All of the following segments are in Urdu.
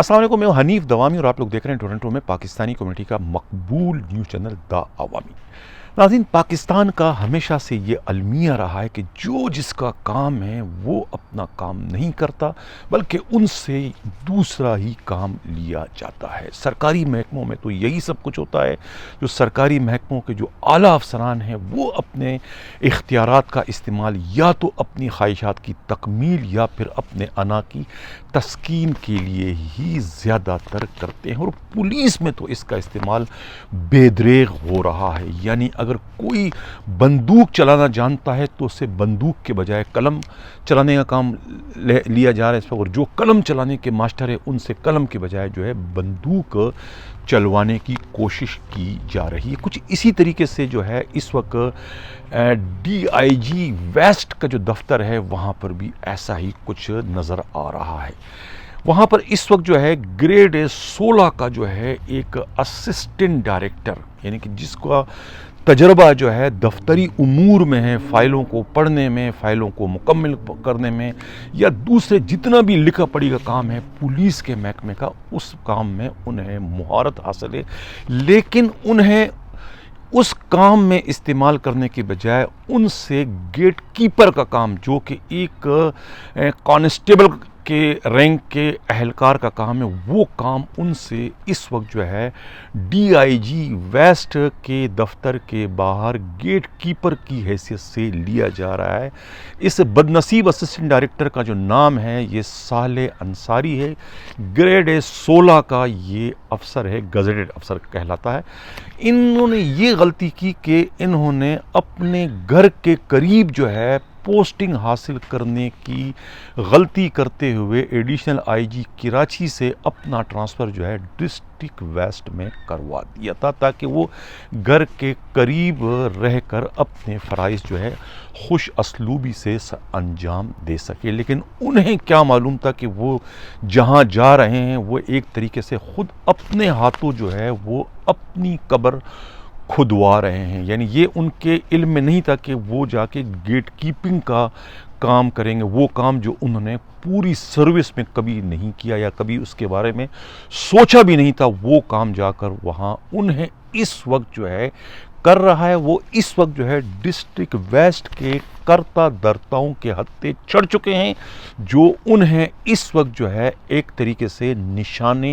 السلام علیکم، میں ہوں حنیف دوامی اور آپ لوگ دیکھ رہے ہیں ٹورنٹو میں پاکستانی کمیونٹی کا مقبول نیوز چینل دا عوامی۔ ناظرین، پاکستان کا ہمیشہ سے یہ المیہ رہا ہے کہ جو جس کا کام ہے وہ اپنا کام نہیں کرتا بلکہ ان سے دوسرا ہی کام لیا جاتا ہے۔ سرکاری محکموں میں تو یہی سب کچھ ہوتا ہے، جو سرکاری محکموں کے جو اعلیٰ افسران ہیں وہ اپنے اختیارات کا استعمال یا تو اپنی خواہشات کی تکمیل یا پھر اپنے انا کی تسکین کے لیے ہی زیادہ تر کرتے ہیں، اور پولیس میں تو اس کا استعمال بے دریغ ہو رہا ہے۔ یعنی اگر کوئی بندوق چلانا جانتا ہے تو اسے بندوق کے بجائے قلم چلانے کا کام لیا جا رہا ہے اس پر، اور جو قلم چلانے کے ماسٹر ہے ان سے قلم کے بجائے جو ہے بندوق چلوانے کی کوشش کی جا رہی ہے۔ کچھ اسی طریقے سے جو ہے اس وقت ڈی آئی جی ویسٹ کا جو دفتر ہے وہاں پر بھی ایسا ہی کچھ نظر آ رہا ہے۔ وہاں پر اس وقت جو ہے گریڈ 16 کا جو ہے ایک اسسٹنٹ ڈائریکٹر، یعنی کہ جس کا تجربہ جو ہے دفتری امور میں ہے، فائلوں کو پڑھنے میں، فائلوں کو مکمل کرنے میں، یا دوسرے جتنا بھی لکھا پڑھی کا کام ہے پولیس کے محکمے کا، اس کام میں انہیں مہارت حاصل ہے، لیکن انہیں اس کام میں استعمال کرنے کے بجائے ان سے گیٹ کیپر کا کام، جو کہ ایک کانسٹیبل کے رینک کے اہلکار کا کام ہے، وہ کام ان سے اس وقت جو ہے ڈی آئی جی ویسٹ کے دفتر کے باہر گیٹ کیپر کی حیثیت سے لیا جا رہا ہے۔ اس بدنصیب اسسٹنٹ ڈائریکٹر کا جو نام ہے یہ صالح انصاری ہے، گریڈ 16 کا یہ افسر ہے، گزٹڈ افسر کہلاتا ہے۔ انہوں نے یہ غلطی کی کہ انہوں نے اپنے گھر کے قریب جو ہے پوسٹنگ حاصل کرنے کی غلطی کرتے ہوئے ایڈیشنل آئی جی کراچی سے اپنا ٹرانسفر جو ہے ڈسٹرکٹ ویسٹ میں کروا دیا تھا، تاکہ وہ گھر کے قریب رہ کر اپنے فرائض جو ہے خوش اسلوبی سے انجام دے سکے۔ لیکن انہیں کیا معلوم تھا کہ وہ جہاں جا رہے ہیں وہ ایک طریقے سے خود اپنے ہاتھوں جو ہے وہ اپنی قبر کھدوا رہے ہیں۔ یعنی یہ ان کے علم میں نہیں تھا کہ وہ جا کے گیٹ کیپنگ کا کام کریں گے، وہ کام جو انہوں نے پوری سروس میں کبھی نہیں کیا یا کبھی اس کے بارے میں سوچا بھی نہیں تھا، وہ کام جا کر وہاں انہیں اس وقت جو ہے کر رہا ہے۔ وہ اس وقت جو ہے ڈسٹرکٹ ویسٹ کے کرتا درتاؤں کے ہتھے چڑھ چکے ہیں، جو انہیں اس وقت جو ہے ایک طریقے سے نشان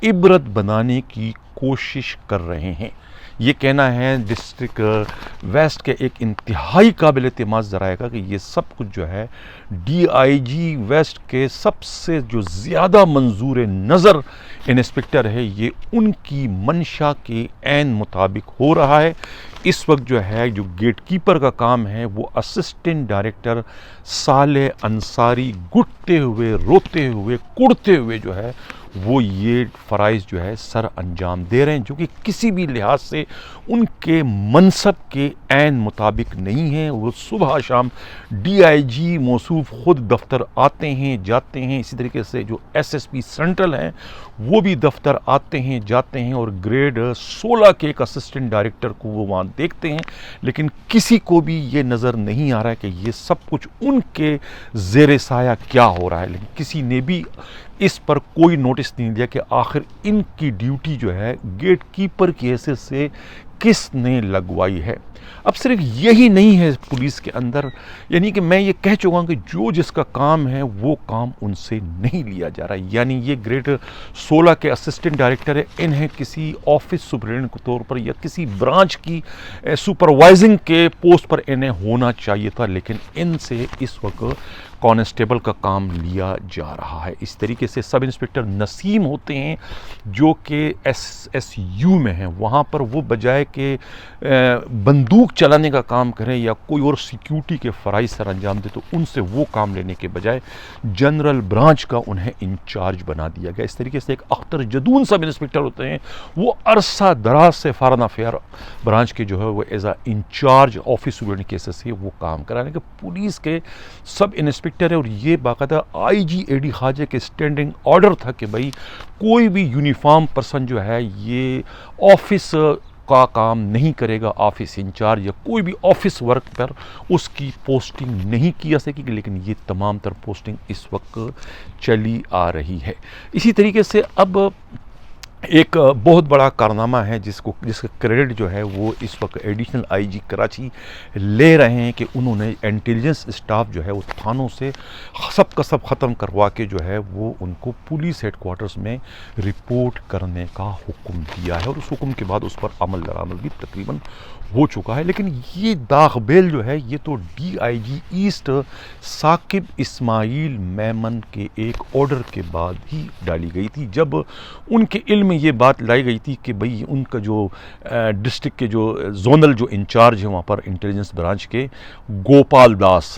عبرت بنانے کی کوشش کر رہے ہیں۔ یہ کہنا ہے ڈسٹرکٹ ویسٹ کے ایک انتہائی قابل اعتماد ذرائع کا کہ یہ سب کچھ جو ہے ڈی آئی جی ویسٹ کے سب سے جو زیادہ منظور نظر انسپکٹر ہے، یہ ان کی منشا کے عین مطابق ہو رہا ہے۔ اس وقت جو ہے جو گیٹ کیپر کا کام ہے وہ اسسٹنٹ ڈائریکٹر صالح انصاری گھٹتے ہوئے، روتے ہوئے، کڑتے ہوئے جو ہے وہ یہ فرائض جو ہے سر انجام دے رہے ہیں، جو کہ کسی بھی لحاظ سے ان کے منصب کے عین مطابق نہیں ہیں۔ وہ صبح شام ڈی آئی جی موصوف خود دفتر آتے ہیں جاتے ہیں، اسی طریقے سے جو ایس ایس پی سینٹرل ہیں وہ بھی دفتر آتے ہیں جاتے ہیں، اور گریڈ 16 کے ایک اسسٹنٹ ڈائریکٹر کو وہ وہاں دیکھتے ہیں، لیکن کسی کو بھی یہ نظر نہیں آ رہا ہے کہ یہ سب کچھ ان کے زیر سایہ کیا ہو رہا ہے۔ لیکن کسی نے بھی اس پر کوئی نوٹس نہیں دیا کہ آخر ان کی ڈیوٹی جو ہے گیٹ کیپر کی حیثیت سے کس نے لگوائی ہے۔ اب صرف یہی نہیں ہے پولیس کے اندر، یعنی کہ میں یہ کہہ چکا ہوں کہ جو جس کا کام ہے وہ کام ان سے نہیں لیا جا رہا ہے۔ یعنی یہ گریڈ 16 کے اسسٹنٹ ڈائریکٹر ہے، انہیں کسی آفس سپرنٹینڈنٹ کے طور پر یا کسی برانچ کی سپروائزنگ کے پوسٹ پر انہیں ہونا چاہیے تھا، لیکن ان سے اس وقت کانسٹیبل کا کام لیا جا رہا ہے۔ اس طریقے سے سب انسپکٹر نسیم ہوتے ہیں جو کہ ایس ایس یو میں ہیں، وہاں پر وہ بجائے کہ بندوق چلانے کا کام کریں یا کوئی اور سیکیورٹی کے فرائض سر انجام دے، تو ان سے وہ کام لینے کے بجائے جنرل برانچ کا انہیں انچارج بنا دیا گیا۔ اس طریقے سے ایک اختر جدون سب انسپکٹر ہوتے ہیں، وہ عرصہ دراز سے فارن افیئر برانچ کے جو ہے وہ as a incharge office superintendent cases سے وہ کام کرانے کے پولیس کے سب انسپکٹر ہے۔ اور یہ باقاعدہ آئی جی اے ڈی خواجہ کے اسٹینڈنگ آرڈر تھا کہ بھائی کوئی بھی یونیفارم پرسن جو ہے یہ آفس کا کام نہیں کرے گا آفس انچارج یا کوئی بھی آفس ورک پر اس کی پوسٹنگ نہیں کی جا سکے گی، لیکن یہ تمام تر پوسٹنگ اس وقت چلی آ رہی ہے۔ اسی طریقے سے اب ایک بہت بڑا کارنامہ ہے جس کا کریڈٹ جو ہے وہ اس وقت ایڈیشنل آئی جی کراچی لے رہے ہیں کہ انہوں نے انٹیلیجنس اسٹاف جو ہے وہ تھانوں سے سب کا سب ختم کروا کے جو ہے وہ ان کو پولیس ہیڈ کوارٹرز میں رپورٹ کرنے کا حکم دیا ہے، اور اس حکم کے بعد اس پر عمل درآمد بھی تقریباً ہو چکا ہے۔ لیکن یہ داغ بیل جو ہے یہ تو D I G east Saqib Ismail Memon کے ایک آرڈر کے بعد ہی ڈالی گئی تھی، جب ان کے علم میں یہ بات لائی گئی تھی کہ بھئی ان کا جو ڈسٹرکٹ کے جو زونل جو انچارج ہیں وہاں پر انٹیلیجنس برانچ کے گوپال داس،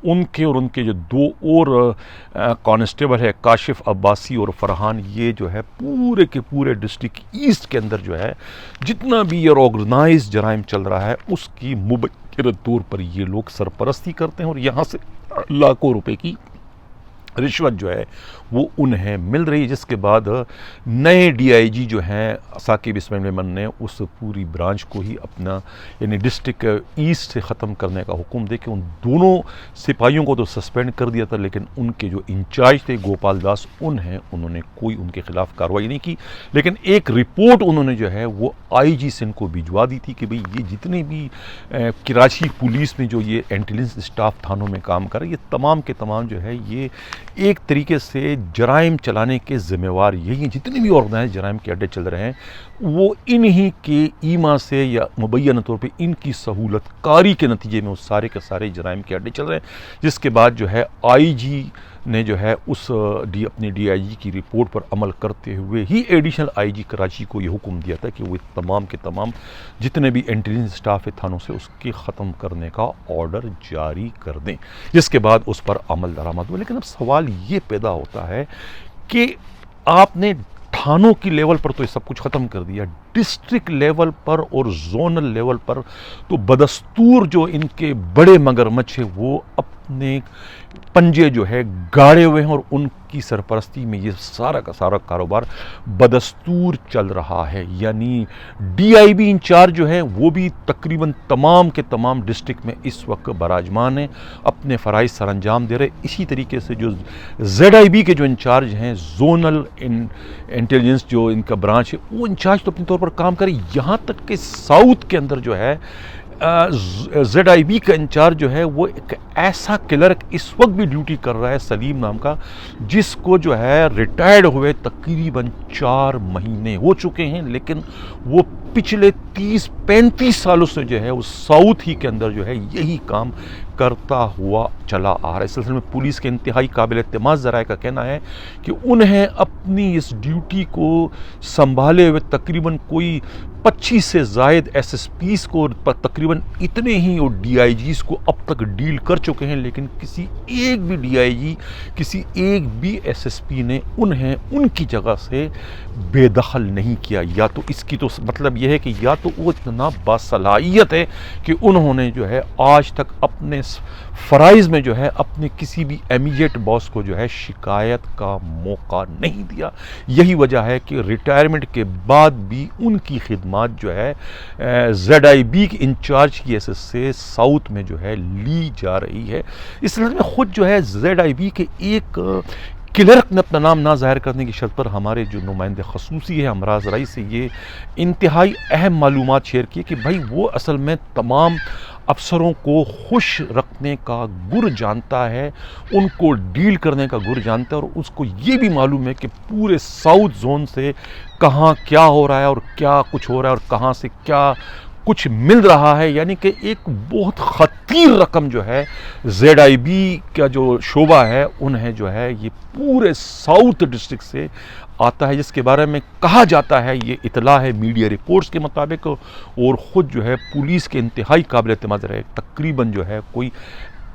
ان کے اور ان کے جو دو اور کانسٹیبل ہے کاشف عباسی اور فرحان، یہ جو ہے پورے کے پورے ڈسٹرکٹ ایسٹ کے اندر جو ہے جتنا بھی یہ آرگنائز جرائم چل رہا ہے اس کی مبکر طور پر یہ لوگ سرپرستی کرتے ہیں، اور یہاں سے لاکھوں روپے کی رشوت جو ہے وہ انہیں مل رہی ہے، جس کے بعد نئے ڈی آئی جی جو ہیں ثاقب اسماعیل میمن نے اس پوری برانچ کو ہی اپنا یعنی ڈسٹرکٹ ایسٹ سے ختم کرنے کا حکم دے کے ان دونوں سپاہیوں کو تو سسپینڈ کر دیا تھا، لیکن ان کے جو انچارج تھے گوپال داس انہوں نے کوئی ان کے خلاف کارروائی نہیں کی، لیکن ایک رپورٹ انہوں نے جو ہے وہ آئی جی سندھ کو بھجوا دی تھی کہ بھئی یہ جتنے بھی کراچی پولیس میں جو یہ انٹیلیجنس اسٹاف تھانوں میں کام کر رہا ہے یہ تمام کے تمام جو ہے یہ ایک طریقے سے جرائم چلانے کے ذمہ وار یہی ہیں، جتنے بھی آرگنائز جرائم کے اڈے چل رہے ہیں وہ انہی کے ایما سے یا مبینہ طور پہ ان کی سہولت کاری کے نتیجے میں وہ سارے کے سارے جرائم کے اڈے چل رہے ہیں، جس کے بعد جو ہے آئی جی نے جو ہے اس اپنی ڈی آئی جی کی رپورٹ پر عمل کرتے ہوئے ہی ایڈیشنل آئی جی کراچی کو یہ حکم دیا تھا کہ وہ تمام کے تمام جتنے بھی انٹیلیجنس اسٹاف ہے تھانوں سے اس کے ختم کرنے کا آرڈر جاری کر دیں، جس کے بعد اس پر عمل درآمد ہوا۔ لیکن اب سوال یہ پیدا ہوتا ہے کہ آپ نے تھانوں کی لیول پر تو یہ سب کچھ ختم کر دیا، ڈسٹرکٹ لیول پر اور زونل لیول پر تو بدستور جو ان کے بڑے مگرمچھ ہیں وہ اپنے پنجے جو ہے گاڑے ہوئے ہیں، اور ان کی سرپرستی میں یہ سارا کا سارا کاروبار بدستور چل رہا ہے۔ یعنی ڈی آئی بی انچارج جو ہے وہ بھی تقریباً تمام کے تمام ڈسٹرکٹ میں اس وقت براجمان ہیں، اپنے فرائض سر انجام دے رہے۔ اسی طریقے سے جو زیڈ آئی بی کے جو انچارج ہیں زونل انٹیلیجنس جو ان کا برانچ ہے وہ انچارج تو اپنے طور پر کام کرے، یہاں تک کہ ساؤتھ کے اندر جو ہے زیڈ آئی بی کا انچارج جو ہے وہ ایک ایسا کلرک اس وقت بھی ڈیوٹی کر رہا ہے سلیم نام کا، جس کو جو ہے ریٹائرڈ ہوئے تقریباً 4 مہینے ہو چکے ہیں، لیکن وہ پچھلے 30-35 سالوں سے جو ہے وہ ساؤتھ ہی کے اندر جو ہے یہی کام کرتا ہوا چلا آ رہا ہے۔ اس سلسلے میں پولیس کے انتہائی قابل اعتماد ذرائع کا کہنا ہے کہ انہیں اپنی اس ڈیوٹی کو سنبھالے ہوئے تقریباً کوئی 25 سے زائد ایس ایس پیز کو تقریباً اتنے ہی اور ڈی آئی جیز کو اب تک ڈیل کر چکے ہیں، لیکن کسی ایک بھی ڈی آئی جی کسی ایک بھی ایس ایس پی نے انہیں ان کی جگہ سے بے دخل نہیں کیا۔ یا تو اس کی تو مطلب یہ ہے کہ یا تو وہ اتنا باصلاحیت ہے کہ انہوں نے جو ہے آج تک اپنے فرائض میں جو ہے اپنے کسی بھی امیجیٹ باس کو جو ہے شکایت کا موقع نہیں دیا۔ یہی وجہ ہے کہ ریٹائرمنٹ کے بعد بھی ان کی خدمات جو ہے زیڈ آئی بی کے انچارج کی حیثیت سے ساؤتھ میں جو ہے لی جا رہی ہے۔ اس سلسلے میں خود جو ہے زیڈ آئی بی کے ایک کلرک نے اپنا نام نہ ظاہر کرنے کی شرط پر ہمارے جو نمائندے خصوصی ہے امراض رائی سے یہ انتہائی اہم معلومات شیئر کی کہ بھائی وہ اصل میں تمام افسروں کو خوش رکھنے کا گر جانتا ہے، ان کو ڈیل کرنے کا گر جانتا ہے، اور اس کو یہ بھی معلوم ہے کہ پورے ساؤتھ زون سے کہاں کیا ہو رہا ہے اور کیا کچھ ہو رہا ہے اور کہاں سے کیا کچھ مل رہا ہے۔ یعنی کہ ایک بہت خطیر رقم جو ہے زیڈ آئی بی کا جو شعبہ ہے انہیں جو ہے یہ پورے ساؤتھ ڈسٹرکٹ سے آتا ہے، جس کے بارے میں کہا جاتا ہے، یہ اطلاع ہے میڈیا رپورٹس کے مطابق، اور خود جو ہے پولیس کے انتہائی قابل اعتماد رہے تقریباً جو ہے کوئی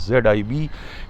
ZIB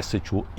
SHO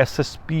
SSP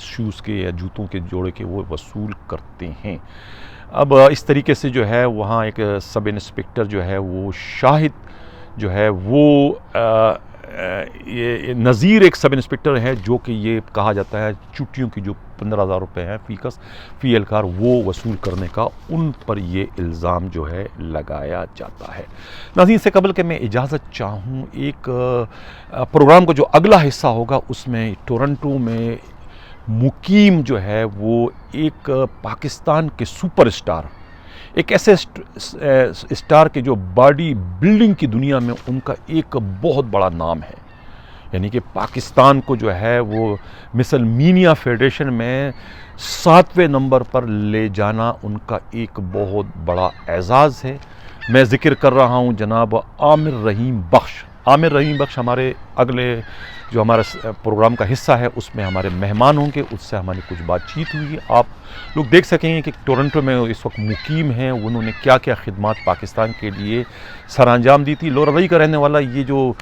شوز کے یا جوتوں کے جوڑے کے وہ وصول کرتے ہیں۔ اب اس طریقے سے جو ہے وہاں ایک سب انسپکٹر جو ہے وہ شاہد جو ہے وہ یہ نظیر ایک سب انسپکٹر ہے جو کہ یہ کہا جاتا ہے چھٹیوں کی جو 15,000 روپے ہیں فی اہلکار وہ وصول کرنے کا ان پر یہ الزام جو ہے لگایا جاتا ہے۔ ناظرین سے قبل کہ میں اجازت چاہوں، ایک پروگرام کا جو اگلا حصہ ہوگا اس میں ٹورنٹو میں مقیم جو ہے وہ ایک پاکستان کے سپر اسٹار، ایک ایسے اسٹار کے جو باڈی بلڈنگ کی دنیا میں ان کا ایک بہت بڑا نام ہے، یعنی کہ پاکستان کو جو ہے وہ مثل مینیا فیڈریشن میں 7ویں نمبر پر لے جانا ان کا ایک بہت بڑا اعزاز ہے۔ میں ذکر کر رہا ہوں جناب عامر رحیم بخش۔ عامر رحیم بخش ہمارے اگلے جو ہمارا پروگرام کا حصہ ہے اس میں ہمارے مہمان ہوں گے، اس سے ہماری کچھ بات چیت ہوئی ہے۔ آپ لوگ دیکھ سکیں گے کہ ٹورنٹو میں اس وقت مقیم ہیں، انہوں نے کیا کیا خدمات پاکستان کے لیے سر انجام دی تھی۔ لورا رئی کا رہنے والا یہ جو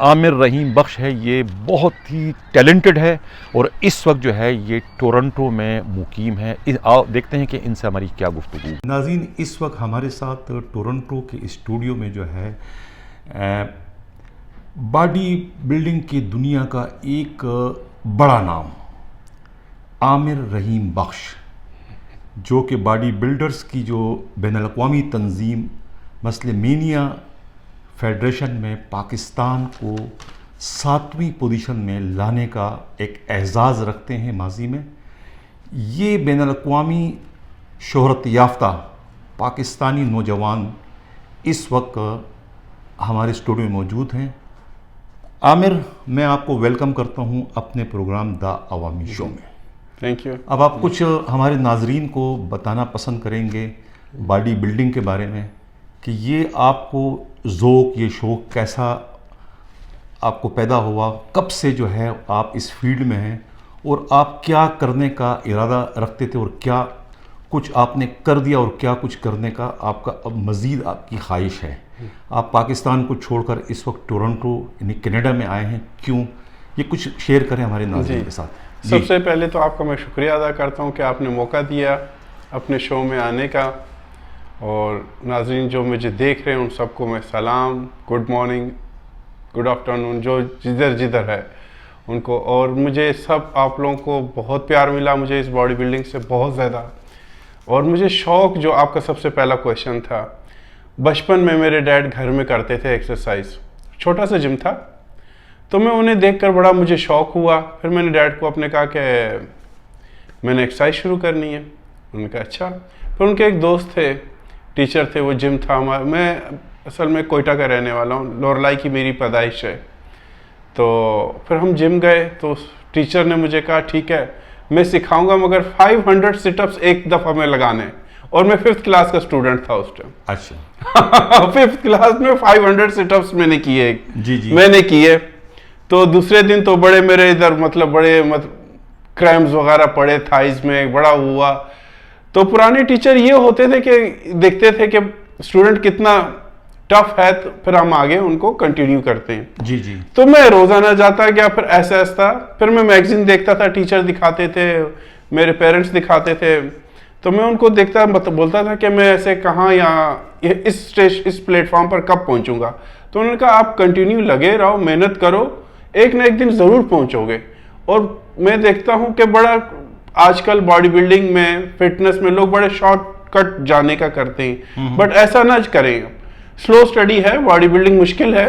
عامر رحیم بخش ہے یہ بہت ہی ٹیلنٹڈ ہے اور اس وقت جو ہے یہ ٹورنٹو میں مقیم ہے۔ دیکھتے ہیں کہ ان سے ہماری کیا گفتگو۔ ناظرین اس وقت ہمارے ساتھ ٹورنٹو کے اسٹوڈیو میں جو ہے باڈی بلڈنگ کی دنیا کا ایک بڑا نام عامر رحیم بخش، جو کہ باڈی بلڈرز کی جو بین الاقوامی تنظیم مثل مینیا فیڈریشن میں پاکستان کو 7ویں پوزیشن میں لانے کا ایک اعزاز رکھتے ہیں ماضی میں۔ یہ بین الاقوامی شہرت یافتہ پاکستانی نوجوان اس وقت ہمارے اسٹوڈیو میں موجود ہیں۔ عامر، میں آپ کو ویلکم کرتا ہوں اپنے پروگرام دا عوامی شو میں۔ Thank you. اب آپ کچھ ہمارے ناظرین کو بتانا پسند کریں گے باڈی بلڈنگ کے بارے میں کہ یہ آپ کو ذوق، یہ شوق کیسا آپ کو پیدا ہوا، کب سے جو ہے آپ اس فیلڈ میں ہیں اور آپ کیا کرنے کا ارادہ رکھتے تھے اور کیا کچھ آپ نے کر دیا اور کیا کچھ کرنے کا آپ کا اب مزید آپ کی خواہش ہے؟ آپ پاکستان کو چھوڑ کر اس وقت ٹورنٹو یعنی کینیڈا میں آئے ہیں، کیوں؟ یہ کچھ شیئر کریں ہمارے ناظرین کے ساتھ۔ سب سے پہلے تو آپ کا میں شکریہ ادا کرتا ہوں کہ آپ نے موقع دیا اپنے شو میں آنے کا، اور ناظرین جو مجھے دیکھ رہے ہیں ان سب کو میں سلام، گڈ مارننگ، گڈ آفٹرنون، جو جدھر ہے ان کو۔ اور مجھے سب آپ لوگوں کو بہت پیار ملا مجھے اس باڈی بلڈنگ سے بہت زیادہ، اور مجھے شوق جو آپ کا سب سے پہلا کویشچن تھا، بچپن میں میرے ڈیڈ گھر میں کرتے تھے ایکسرسائز، چھوٹا سا جم تھا، تو میں انہیں دیکھ کر بڑا مجھے شوق ہوا۔ پھر میں نے ڈیڈ کو اپنے کہا کہ میں نے ایکسرسائز شروع کرنی ہے، انہوں نے کہا اچھا۔ پھر ان کے ایک دوست تھے، ٹیچر تھے، وہ جم تھا ہمارا، میں اصل میں کوئٹہ کا رہنے والا ہوں، لورلائی کی میری پیدائش ہے، تو پھر ہم جم گئے تو ٹیچر نے مجھے کہا ٹھیک ہے میں سکھاؤں گا مگر 500 سٹ اپس ایک دفعہ میں لگانے، اور میں 5th کلاس کا اسٹوڈنٹ تھا اس ٹائم۔ اچھا 5th کلاس میں 500 سٹ اپس میں نے کیے، جی میں نے کیے۔ تو دوسرے دن تو بڑے میرے ادھر بڑے کرائمز وغیرہ پڑے تھائز میں، بڑا ہوا۔ تو پرانے ٹیچر یہ ہوتے تھے کہ دیکھتے تھے کہ اسٹوڈنٹ کتنا ٹف ہے، تو پھر ہم آگے ان کو کنٹینیو کرتے ہیں۔ جی تو میں روزانہ جاتا گیا، پھر ایسا پھر میں میگزین دیکھتا تھا، ٹیچر دکھاتے تھے، میرے پیرنٹس دکھاتے تھے، تو میں ان کو دیکھتا بولتا تھا کہ میں ایسے کہاں یہاں اس پلیٹ فارم پر کب پہنچوں گا۔ تو انہوں نے کہا آپ کنٹینیو لگے رہو، محنت کرو، ایک نہ ایک دن ضرور پہنچو گے۔ اور میں دیکھتا ہوں کہ بڑا آج کل باڈی بلڈنگ میں، فٹنس میں لوگ بڑے شارٹ کٹ جانے کا کرتے ہیں، بٹ ایسا نہ کریں۔ سلو سٹڈی ہے، باڈی بلڈنگ مشکل ہے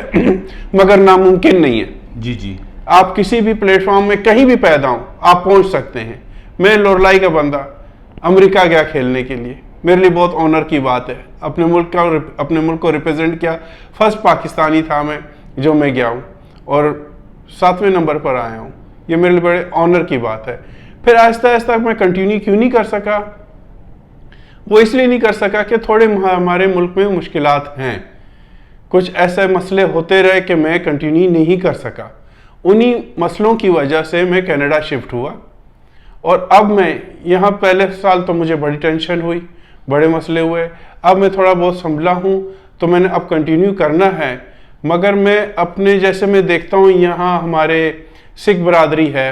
مگر ناممکن نہیں ہے۔ جی آپ کسی بھی پلیٹ فارم میں کہیں بھی پیدا ہوں آپ پہنچ سکتے ہیں۔ میں لورلائی کا بندہ امریکہ گیا کھیلنے کے لیے، میرے لیے بہت آنر کی بات ہے، اپنے ملک کو ریپرزینٹ کیا، فرسٹ پاکستانی تھا میں جو میں گیا ہوں اور 7ویں نمبر پر آیا ہوں، یہ میرے لیے بڑے آنر کی بات ہے۔ پھر آہستہ آہستہ میں کنٹینیو کیوں نہیں کر سکا؟ وہ اس لیے نہیں کر سکا کہ تھوڑے ہمارے ملک میں مشکلات ہیں، کچھ ایسے مسئلے ہوتے رہے کہ میں کنٹینیو نہیں کر سکا۔ انہی مسئلوں کی وجہ سے میں کینیڈا شفٹ ہوا، اور اب میں یہاں پہلے سال تو مجھے بڑی ٹینشن ہوئی، بڑے مسئلے ہوئے، اب میں تھوڑا بہت سنبھلا ہوں تو میں نے اب کنٹینیو کرنا ہے۔ مگر میں اپنے جیسے میں دیکھتا ہوں یہاں ہمارے سکھ برادری ہے،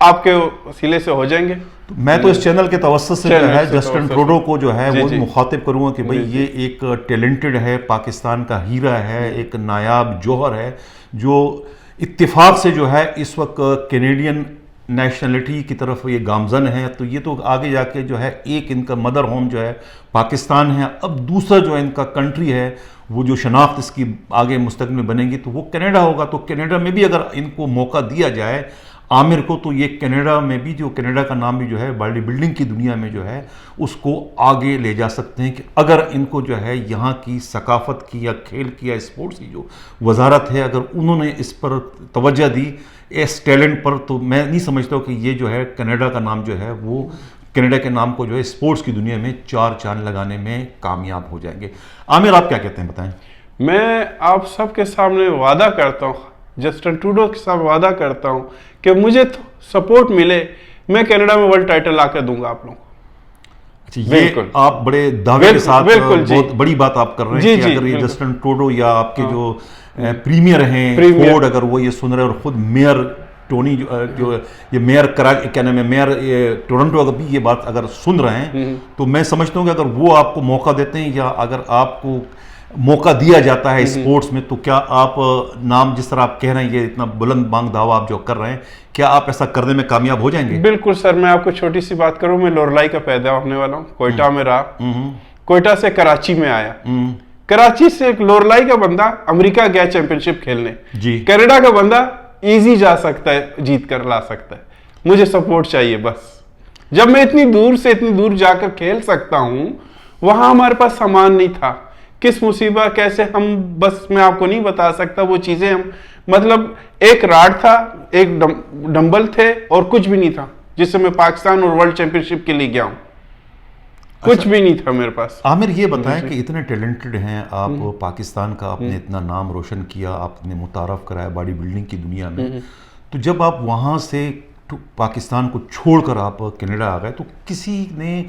آپ کے وسیلے سے ہو جائیں گے. میں تو اس چینل کے توسط سے جو ہے جسٹن ٹروڈو کو جو ہے وہ مخاطب کروں گا کہ بھئی یہ ایک ٹیلنٹڈ ہے، پاکستان کا ہیرا ہے، ایک نایاب جوہر ہے، جو اتفاق سے جو ہے اس وقت کینیڈین نیشنلٹی کی طرف یہ گامزن ہے. تو یہ تو آگے جا کے جو ہے ایک ان کا مدر ہوم جو ہے پاکستان ہے، اب دوسرا جو ہے ان کا کنٹری ہے وہ جو شناخت اس کی آگے مستقبل میں بنے گی تو وہ کینیڈا ہوگا. تو کینیڈا میں بھی اگر ان کو موقع دیا جائے عامر کو تو یہ کینیڈا میں بھی جو کینیڈا کا نام بھی جو ہے باڈی بلڈنگ کی دنیا میں جو ہے اس کو آگے لے جا سکتے ہیں کہ اگر ان کو جو ہے یہاں کی ثقافت کی یا کھیل کی یا اسپورٹس کی جو وزارت ہے اگر انہوں نے اس پر توجہ دی اس ٹیلنٹ پر تو میں نہیں سمجھتا ہوں کہ یہ جو ہے کینیڈا کا نام جو ہے وہ کینیڈا کے نام کو جو ہے اسپورٹس کی دنیا میں 4 چاند لگانے میں کامیاب ہو جائیں گے. عامر آپ کیا کہتے ہیں بتائیں؟ میں آپ سب کے سامنے وعدہ کرتا ہوں، جسٹن ٹروڈو کے ساتھ وعدہ کرتا ہوں کہ مجھے سپورٹ ملے میں کینیڈا میں ورلڈ ٹائٹل لا کے دوں گا آپ لوگوں کو. یہ آپ بڑے دعوے کے ساتھ بہت بڑی بات آپ کر رہے ہیں کہ اگر یہ جسٹن ٹروڈو یا آپ کے جو پریمیئر ہیں فورڈ اگر وہ یہ سن رہے ہیں اور خود میئر ٹونی جو یہ میئر کیا نام ہے میئر ٹورنٹو اگر بھی یہ بات اگر سن رہے ہیں تو میں سمجھتا ہوں کہ اگر وہ آپ کو موقع دیتے ہیں یا اگر آپ کو موقع دیا جاتا ہے اسپورٹس میں تو کیا آپ نام جس طرح آپ کہہ رہے ہیں یہ اتنا بلند بانگ دعویٰ آپ جو کر رہے ہیں کیا آپ ایسا کرنے میں کامیاب ہو جائیں گے؟ بالکل سر، میں آپ کو چھوٹی سی بات کروں، میں لورلائی کا پیدا ہونے والا ہوں، کوئٹہ میں رہا، کوئٹہ سے کراچی میں آیا، کراچی سے ایک لورلائی کا بندہ امریکہ گیا چیمپئن شپ کھیلنے، کینیڈا کا بندہ ایزی جا سکتا ہے، جیت کر لا سکتا ہے، مجھے سپورٹ چاہیے بس. جب میں اتنی دور سے اتنی دور جا کر کھیل سکتا ہوں، وہاں ہمارے پاس سامان نہیں تھا، کس مصیبت کیسے ہم بس میں آپ کو نہیں بتا سکتا وہ چیزیں ہم مطلب ایک راڈ تھا، ایک ڈمبل تھے اور کچھ بھی نہیں تھا جس سے میں پاکستان اور ورلڈ چیمپئن شپ کے لیے گیا ہوں، کچھ بھی نہیں تھا میرے پاس. عامر یہ بتائیں کہ اتنے ٹیلنٹڈ ہیں آپ، پاکستان کا آپ نے اتنا نام روشن کیا، آپ نے متعارف کرایا باڈی بلڈنگ کی دنیا میں، تو جب آپ وہاں سے پاکستان کو چھوڑ کر آپ کینیڈا آ گئے تو کسی نے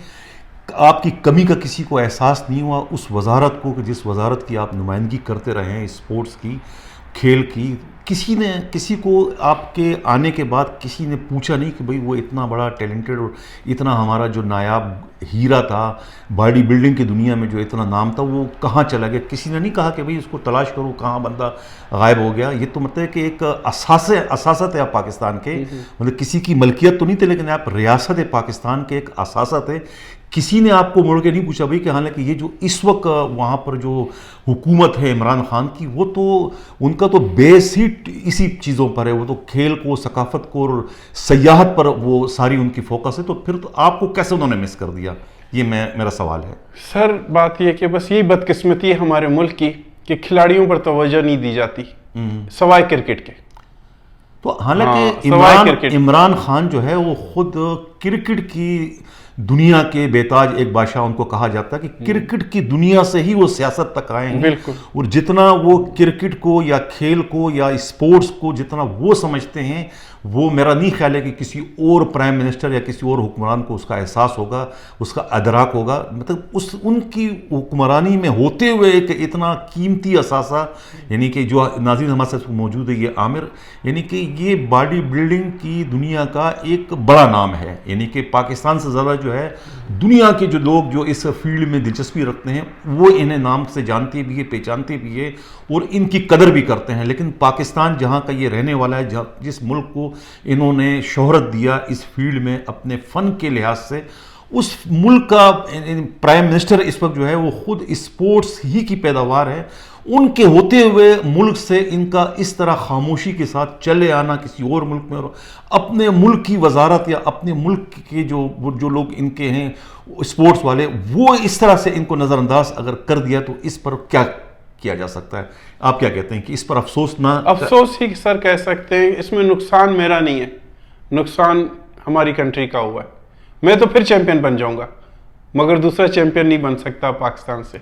آپ کی کمی کا کسی کو احساس نہیں ہوا اس وزارت کو کہ جس وزارت کی آپ نمائندگی کرتے رہے ہیں اسپورٹس کی کھیل کی؟ کسی کو آپ کے آنے کے بعد کسی نے پوچھا نہیں کہ بھئی وہ اتنا بڑا ٹیلنٹڈ اور اتنا ہمارا جو نایاب ہیرا تھا باڈی بلڈنگ کی دنیا میں جو اتنا نام تھا وہ کہاں چلا گیا؟ کسی نے نہیں کہا کہ بھئی اس کو تلاش کرو کہاں بندہ غائب ہو گیا؟ یہ تو مطلب ہے کہ ایک اساست ہے آپ پاکستان کے، مطلب کسی کی ملکیت تو نہیں تھے لیکن آپ ریاست پاکستان کے ایک اساست ہے. کسی نے آپ کو مڑ کے نہیں پوچھا بھائی کہ حالانکہ یہ جو اس وقت وہاں پر جو حکومت ہے عمران خان کی وہ تو ان کا تو بیس ہی اسی چیزوں پر ہے، وہ تو کھیل کو ثقافت کو اور سیاحت پر وہ ساری ان کی فوکس ہے، تو پھر تو آپ کو کیسے انہوں نے مس کر دیا؟ یہ میرا سوال ہے. سر بات یہ کہ بس یہی بدقسمتی ہے ہمارے ملک کی کہ کھلاڑیوں پر توجہ نہیں دی جاتی سوائے کرکٹ کے. تو حالانکہ عمران خان جو ہے وہ خود کرکٹ کی دنیا کے بیتاج ایک بادشاہ ان کو کہا جاتا ہے کہ کرکٹ کی دنیا سے ہی وہ سیاست تک آئے ہیں، اور جتنا وہ کرکٹ کو یا کھیل کو یا اسپورٹس کو جتنا وہ سمجھتے ہیں وہ میرا نہیں خیال ہے کہ کسی اور پرائم منسٹر یا کسی اور حکمران کو اس کا احساس ہوگا، اس کا ادراک ہوگا. مطلب ان کی حکمرانی میں ہوتے ہوئے ایک اتنا قیمتی اثاثہ یعنی کہ جو ناظرین ہمارے ساتھ موجود ہے یہ عامر، یعنی کہ یہ باڈی بلڈنگ کی دنیا کا ایک بڑا نام ہے، یعنی کہ پاکستان سے زیادہ جو ہے دنیا کے جو لوگ جو اس فیلڈ میں دلچسپی رکھتے ہیں وہ انہیں نام سے جانتے بھی ہے، پہچانتے بھی ہے اور ان کی قدر بھی کرتے ہیں. لیکن پاکستان جہاں کا یہ رہنے والا ہے، جس ملک کو انہوں نے شہرت دیا اس فیلڈ میں اپنے فن کے لحاظ سے، اس ملک کا پرائم منسٹر اس وقت جو ہے وہ خود اسپورٹس ہی کی پیداوار ہے. ان کے ہوتے ہوئے ملک سے ان کا اس طرح خاموشی کے ساتھ چلے آنا کسی اور ملک میں، اور اپنے ملک کی وزارت یا اپنے ملک کے جو لوگ ان کے ہیں اسپورٹس والے وہ اس طرح سے ان کو نظر انداز اگر کر دیا تو اس پر کیا جا سکتا ہے؟ آپ کیا کہتے ہیں کہ اس پر افسوس نہ افسوس ہی سر کہہ سکتے ہیں، اس میں نقصان میرا نہیں ہے، نقصان ہماری کنٹری کا ہوا ہے. میں تو پھر چیمپئن بن جاؤں گا مگر دوسرا چیمپئن نہیں بن سکتا پاکستان سے.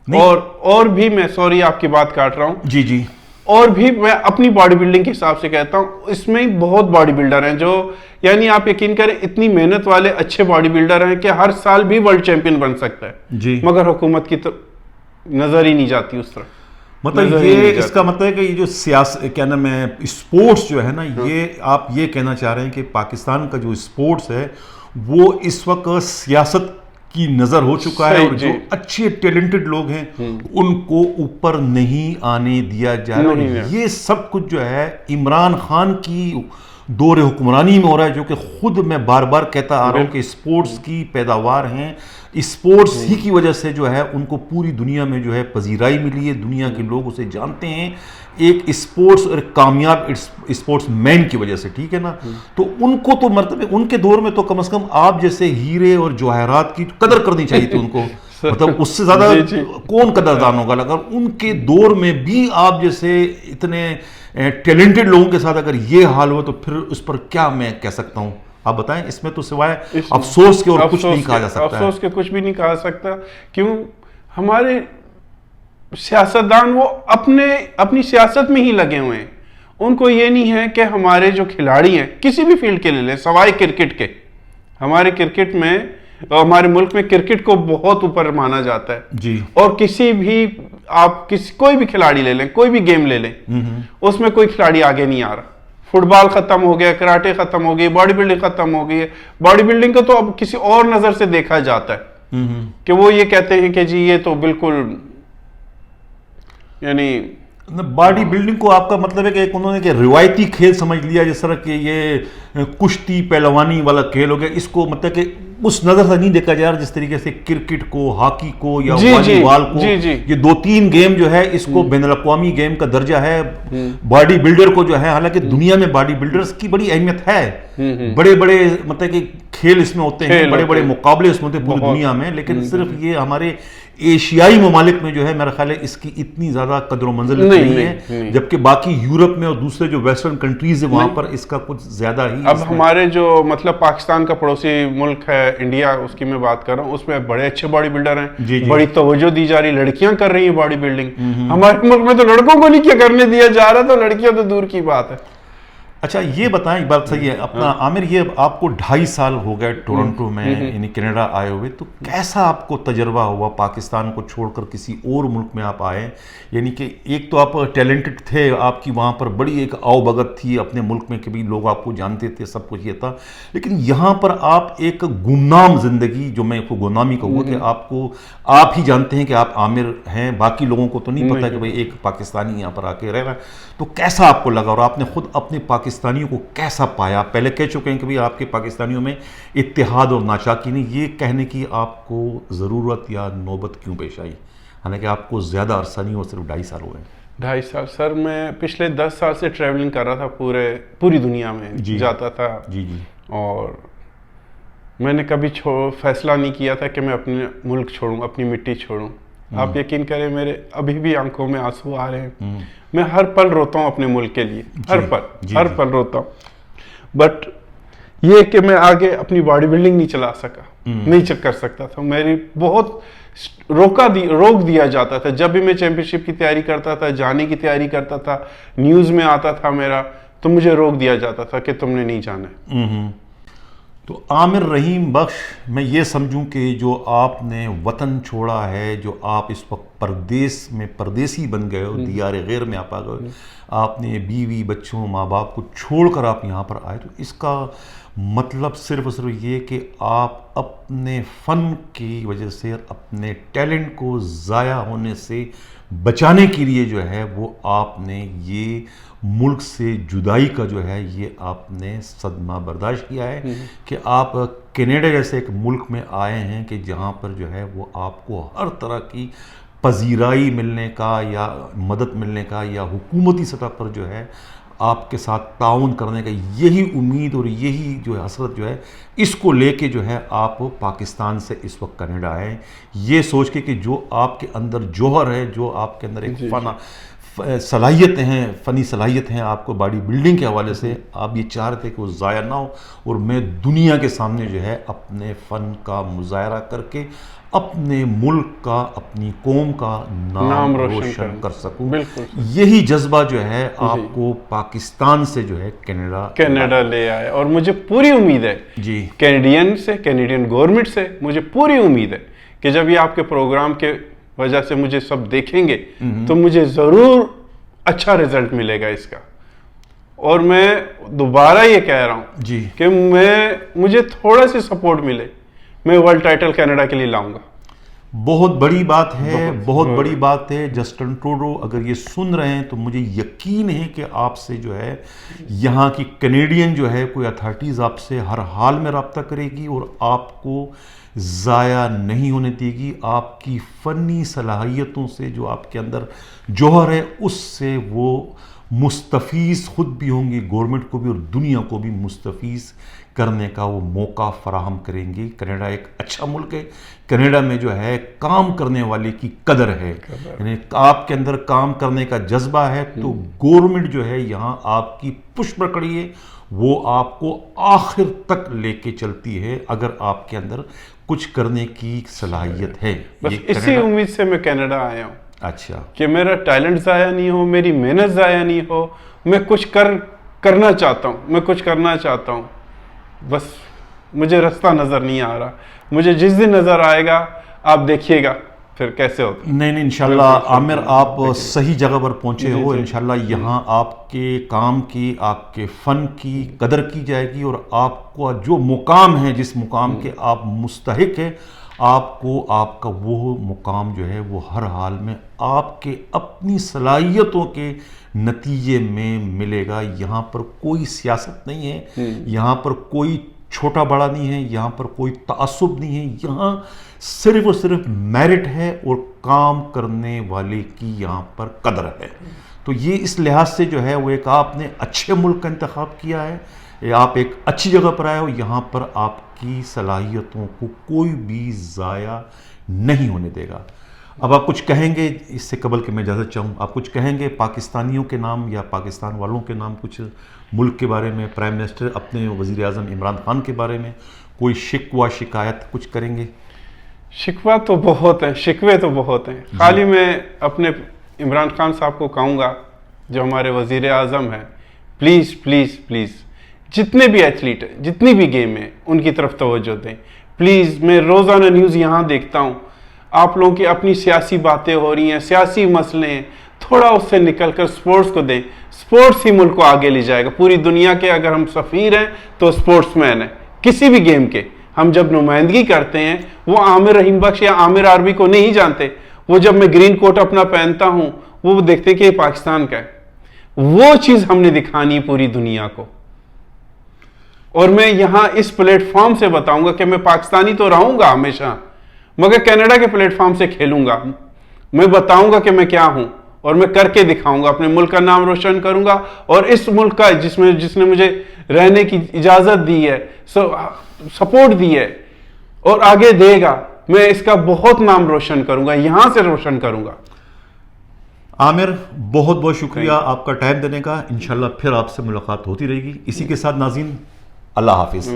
اور بھی میں سوری آپ کی بات کاٹ رہا ہوں، جی اور بھی میں اپنی باڈی بلڈنگ کے حساب سے کہتا ہوں اس میں بہت باڈی بلڈر ہیں جو یعنی آپ یقین کریں اتنی محنت والے اچھے باڈی بلڈر ہیں کہ ہر سال بھی ورلڈ چیمپئن بن سکتا ہے، مگر حکومت کی تو نظر ہی نہیں جاتی اس طرح. مطلب یہ اس کا مطلب ہے کہ یہ جو سیاست کیا نام ہے اسپورٹس جو ہے نا یہ آپ یہ کہنا چاہ رہے ہیں کہ پاکستان کا جو اسپورٹس ہے وہ اس وقت سیاست کی نظر ہو چکا ہے اور جو اچھے ٹیلنٹڈ لوگ ہیں ان کو اوپر نہیں آنے دیا جا رہا. یہ سب کچھ جو ہے عمران خان کی دور حکمرانی میں ہو رہا ہے جو کہ خود میں بار بار کہتا آ رہا ہوں کہ اسپورٹس کی پیداوار ہیں, اسپورٹس ہی کی وجہ سے جو ہے ان کو پوری دنیا میں جو ہے پذیرائی ملی ہے, دنیا کے لوگ اسے جانتے ہیں ایک اسپورٹس اور کامیاب اسپورٹس مین کی وجہ سے, ٹھیک ہے نا. تو ان کو تو مرتبہ ان کے دور میں تو کم از کم آپ جیسے ہیرے اور جواہرات کی قدر کرنی چاہیے تھی ان کو, مطلب اس سے زیادہ کون قدردان ہوگا. اگر ان کے دور میں بھی آپ جیسے اتنے ٹیلنٹڈ لوگوں کے ساتھ اگر یہ حال ہوا تو پھر اس پر کیا میں کہہ سکتا ہوں, آپ بتائیں. اس میں تو سوائے افسوس کے اور کچھ نہیں کہا جا سکتا. افسوس کے کچھ بھی نہیں کہا سکتا. کیوں؟ ہمارے سیاستدان وہ اپنی سیاست میں ہی لگے ہوئے ہیں. ان کو یہ نہیں ہے کہ ہمارے جو کھلاڑی ہیں کسی بھی فیلڈ کے لے لیں سوائے کرکٹ کے, ہمارے کرکٹ میں ہمارے ملک میں کرکٹ کو بہت اوپر مانا جاتا ہے جی. اور کسی بھی آپ کوئی بھی کھلاڑی لے لیں, کوئی بھی گیم لے لیں, اس میں کوئی کھلاڑی آگے نہیں آ رہا. فٹ بال ختم ہو گیا, کراٹے ختم ہو گئی, باڈی بلڈنگ ختم ہو گئی ہے. باڈی بلڈنگ کو تو اب کسی اور نظر سے دیکھا جاتا ہے کہ وہ یہ کہتے ہیں کہ جی یہ تو بالکل یعنی باڈی بلڈنگ کو آپ کا مطلب ہے کہ انہوں نے کہ روایتی کھیل سمجھ لیا, جس طرح کہ یہ کشتی پہلوانی والا کھیل ہو گیا, اس کو مطلب کہ اس نظر سے نہیں دیکھا جا رہا جس طریقے سے کرکٹ کو, ہاکی کو یا والی بال کو. یہ 2-3 گیم جو ہے اس کو بین الاقوامی گیم کا درجہ ہے. باڈی بلڈر کو جو ہے, حالانکہ دنیا میں باڈی بلڈرز کی بڑی اہمیت ہے, بڑے بڑے مطلب کہ کھیل اس میں ہوتے ہیں, بڑے بڑے مقابلے اس میں ہوتے ہیں پوری دنیا میں, لیکن صرف یہ ہمارے ایشیائی ممالک میں جو ہے میرا خیال ہے اس کی اتنی زیادہ قدر و منزل نہیں ہے, جبکہ باقی یورپ میں اور دوسرے جو ویسٹرن کنٹریز ہیں وہاں پر اس کا کچھ زیادہ ہی. اب ہمارے جو مطلب پاکستان کا پڑوسی ملک ہے انڈیا, اس کی میں بات کر رہا ہوں, اس میں بڑے اچھے باڈی بلڈر ہیں, بڑی توجہ دی جا رہی, لڑکیاں کر رہی ہیں باڈی بلڈنگ. ہمارے ملک میں تو لڑکوں کو نہیں کیا کرنے دیا جا رہا, تو لڑکیاں تو دور کی بات ہے. اچھا یہ بتائیں, بات صحیح ہے اپنا عامر, یہ آپ کو 2.5 سال ہو گئے ٹورنٹو میں یعنی کینیڈا آئے ہوئے, تو کیسا آپ کو تجربہ ہوا پاکستان کو چھوڑ کر کسی اور ملک میں آپ آئے؟ یعنی کہ ایک تو آپ ٹیلنٹڈ تھے, آپ کی وہاں پر بڑی ایک آؤ بگت تھی, اپنے ملک میں کہ بھی لوگ آپ کو جانتے تھے, سب کچھ یہ تھا, لیکن یہاں پر آپ ایک گمنام زندگی, جو میں کو گمنامی کہوں کہ آپ ہی جانتے ہیں کہ آپ عامر ہیں, باقی لوگوں کو تو نہیں پتا کہ بھئی ایک پاکستانی یہاں پر آ کے رہ رہا ہے. تو کیسا آپ کو لگا اور آپ نے خود اپنے پاکستانیوں کو کیسا پایا؟ پہلے کہہ چکے ہیں کہ آپ کے پاکستانیوں میں اتحاد اور ناچاکی نہیں, یہ کہنے کی آپ کو ضرورت یا نوبت کیوں پیش آئی, حالانکہ آپ کو زیادہ عرصہ نہیں ہو, صرف 2.5 سال ہوئے ہیں. 2.5 سال سر, میں پچھلے 10 سال سے ٹریولنگ کر رہا تھا, پوری دنیا میں جاتا تھا. جی جی. اور میں نے کبھی فیصلہ نہیں کیا تھا کہ میں اپنے ملک چھوڑوں, اپنی مٹی چھوڑوں. آپ یقین کریں میرے ابھی بھی آنکھوں میں آنسو آ رہے ہیں. میں ہر پل روتا ہوں اپنے ملک کے لیے, ہر پل روتا ہوں. بٹ یہ کہ میں آگے اپنی باڈی بلڈنگ نہیں چلا سکا, نہیں کر سکتا تھا. میری بہت روک دیا جاتا تھا. جب بھی میں چیمپئن شپ کی تیاری کرتا تھا, جانے کی تیاری کرتا تھا, نیوز میں آتا تھا میرا, تو مجھے روک دیا جاتا تھا کہ تم نے نہیں جانا ہے. تو عامر رحیم بخش, میں یہ سمجھوں کہ جو آپ نے وطن چھوڑا ہے, جو آپ اس وقت پردیسی بن گئے ہو, دیار غیر میں آپ آ گئے, آپ نے بیوی بچوں ماں باپ کو چھوڑ کر آپ یہاں پر آئے, تو اس کا مطلب صرف اور صرف یہ کہ آپ اپنے فن کی وجہ سے, اپنے ٹیلنٹ کو ضائع ہونے سے بچانے کے لیے جو ہے وہ آپ نے یہ ملک سے جدائی کا جو ہے یہ آپ نے صدمہ برداشت کیا ہے کہ آپ کینیڈا جیسے ایک ملک میں آئے ہیں کہ جہاں پر جو ہے وہ آپ کو ہر طرح کی پذیرائی ملنے کا یا مدد ملنے کا یا حکومتی سطح پر جو ہے آپ کے ساتھ تعاون کرنے کا یہی امید اور یہی جو ہے حسرت جو ہے, اس کو لے کے جو ہے آپ پاکستان سے اس وقت کینیڈا آئے, یہ سوچ کے کہ جو آپ کے اندر جوہر ہے, جو آپ کے اندر ایک صلاحیتیں ہیں, فنی صلاحیت ہیں آپ کو باڈی بلڈنگ کے حوالے سے, آپ یہ چاہ رہے تھے کہ وہ ضائع نہ ہو اور میں دنیا کے سامنے جو ہے اپنے فن کا مظاہرہ کر کے اپنے ملک کا, اپنی قوم کا نام روشن کر سکوں. یہی جذبہ جو ہے آپ کو پاکستان سے جو ہے کینیڈا لے آئے, اور مجھے پوری امید ہے جی کینیڈین گورنمنٹ سے مجھے پوری امید ہے کہ جب یہ آپ کے پروگرام کے وجہ سے مجھے سب دیکھیں گے تو مجھے ضرور اچھا رزلٹ ملے گا اس کا. اور میں دوبارہ یہ کہہ رہا ہوں جی کہ مجھے تھوڑا سی سپورٹ ملے, میں ورلڈ ٹائٹل کینیڈا کے لیے لاؤں گا. بہت بڑی بات ہے, بہت بڑی بات ہے. جسٹن ٹروڈو اگر یہ سن رہے ہیں تو مجھے یقین ہے کہ آپ سے جو ہے یہاں کی کینیڈین جو ہے کوئی اتھارٹیز آپ سے ہر حال میں رابطہ کرے گی اور آپ کو ضائع نہیں ہونے دے گی. آپ کی فنی صلاحیتوں سے جو آپ کے اندر جوہر ہے اس سے وہ مستفیض خود بھی ہوں گے, گورنمنٹ کو بھی اور دنیا کو بھی مستفیض کرنے کا وہ موقع فراہم کریں گے. کینیڈا ایک اچھا ملک ہے. کینیڈا میں جو ہے کام کرنے والے کی قدر ہے, یعنی آپ کے اندر کام کرنے کا جذبہ ہے تو گورنمنٹ جو ہے یہاں آپ کی پش پکڑی ہے, وہ آپ کو آخر تک لے کے چلتی ہے اگر آپ کے اندر کچھ کرنے کی صلاحیت ہے. بس اسی امید سے میں کینیڈا آیا ہوں. اچھا, کہ میرا ٹیلنٹ ضائع نہیں ہو, میری محنت ضائع نہیں ہو, میں کچھ کرنا چاہتا ہوں, میں کچھ کرنا چاہتا ہوں. بس مجھے رستہ نظر نہیں آ رہا. مجھے جس دن نظر آئے گا آپ دیکھیے گا پھر کیسے ہوتا. نہیں انشاءاللہ عامر آپ صحیح جگہ پر پہنچے ہو. انشاءاللہ یہاں آپ کے کام کی, آپ کے فن کی قدر کی جائے گی اور آپ کو جو مقام ہے, جس مقام کے آپ مستحق ہیں, آپ کو آپ کا وہ مقام جو ہے وہ ہر حال میں آپ کے اپنی صلاحیتوں کے نتیجے میں ملے گا. یہاں پر کوئی سیاست نہیں ہے, یہاں پر کوئی چھوٹا بڑا نہیں ہے, یہاں پر کوئی تعصب نہیں ہے. یہاں صرف اور صرف میرٹ ہے اور کام کرنے والے کی یہاں پر قدر ہے. تو یہ اس لحاظ سے جو ہے وہ ایک آپ نے اچھے ملک کا انتخاب کیا ہے, آپ ایک اچھی جگہ پر آئے ہو. یہاں پر آپ کی صلاحیتوں کو کوئی بھی ضائع نہیں ہونے دے گا. اب آپ کچھ کہیں گے, اس سے قبل کہ میں اجازت چاہوں, آپ کچھ کہیں گے پاکستانیوں کے نام یا پاکستان والوں کے نام, کچھ ملک کے بارے میں, پرائم منسٹر اپنے وزیر اعظم عمران خان کے بارے میں کوئی شکوہ شکایت کچھ کریں گے؟ شکوہ تو بہت ہیں, شکوے تو بہت ہیں. خالی میں اپنے عمران خان صاحب کو کہوں گا جو ہمارے وزیر اعظم ہیں, پلیز پلیز پلیز جتنے بھی ایتھلیٹ ہیں, جتنی بھی گیم ہیں, ان کی طرف توجہ دیں پلیز. میں روزانہ نیوز یہاں دیکھتا ہوں, آپ لوگوں کی اپنی سیاسی باتیں ہو رہی ہیں, سیاسی مسئلے ہیں, تھوڑا اس سے نکل کر سپورٹس کو دیں. سپورٹس ہی ملک کو آگے لے جائے گا. پوری دنیا کے اگر ہم سفیر ہیں تو سپورٹس مین ہیں کسی بھی گیم کے. ہم جب نمائندگی کرتے ہیں وہ عامر رحیم بخش یا عامر عربی کو نہیں جانتے. وہ جب میں گرین کوٹ اپنا پہنتا ہوں وہ دیکھتے کہ یہ پاکستان کا ہے. وہ چیز ہم نے دکھانی ہے پوری دنیا کو. اور میں یہاں اس پلیٹ فارم سے بتاؤں گا کہ میں پاکستانی تو رہوں گا ہمیشہ, مگر کینیڈا کے پلیٹ فارم سے کھیلوں گا. میں بتاؤں گا کہ میں کیا ہوں اور میں کر کے دکھاؤں گا, اپنے ملک کا نام روشن کروں گا. اور اس ملک کا جس نے مجھے رہنے کی اجازت دی ہے, سپورٹ دی ہے اور آگے دے گا, میں اس کا بہت نام روشن کروں گا, یہاں سے روشن کروں گا. عامر بہت بہت شکریہ آپ کا ٹائم دینے کا. انشاءاللہ پھر آپ سے ملاقات ہوتی رہے گی. اسی کے ساتھ ناظرین اللہ حافظ.